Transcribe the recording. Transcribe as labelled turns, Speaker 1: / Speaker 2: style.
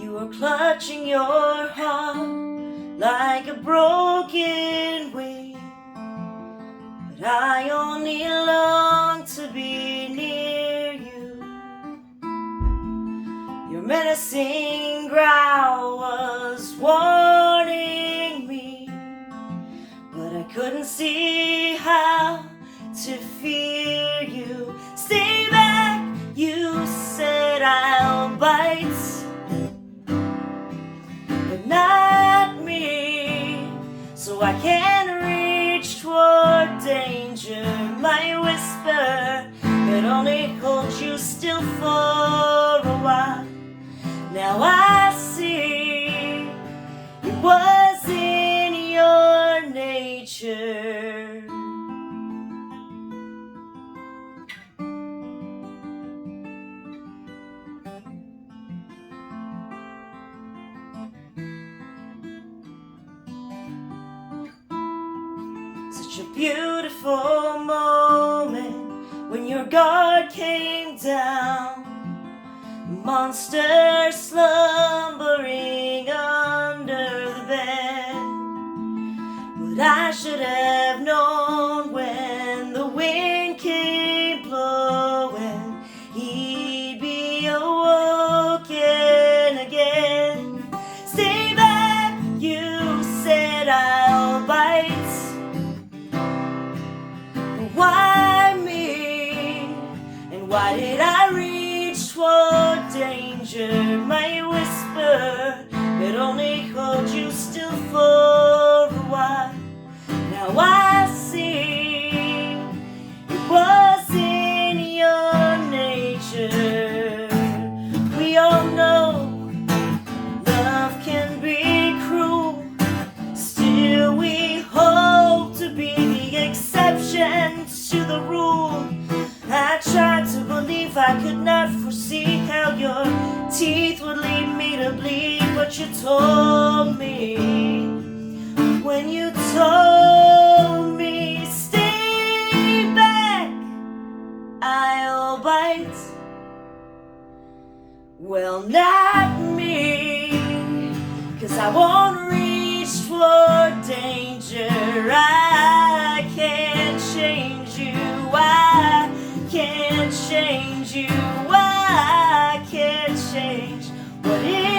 Speaker 1: You were clutching your heart like a broken wing, but I only long to be near you. Your menacing growl was warning me, but I couldn't see how to fear you. Stay back, you said, I'll bite, but not me. So I can't reach toward danger. My whisper could only hold you still for a while. Now I see it was in your nature. Such a beautiful moment when your guard came down, monster slumbering under the bed. But I should have known when the wind came blowing, he'd be awoken again. Stay back, you said, I'll bite. Why me? And why did I reach toward danger? My whisper could only hold you still for a while. Now I see it was in your nature. We all know love can be cruel, still we hope to be the exception to the rule. I tried to believe, I could not foresee how your teeth would lead me to bleed. But you told me, when you told me, stay back, I'll bite. Well, not me, 'cause I won't reach for danger. I can't change you, I can't change you, I can't change what is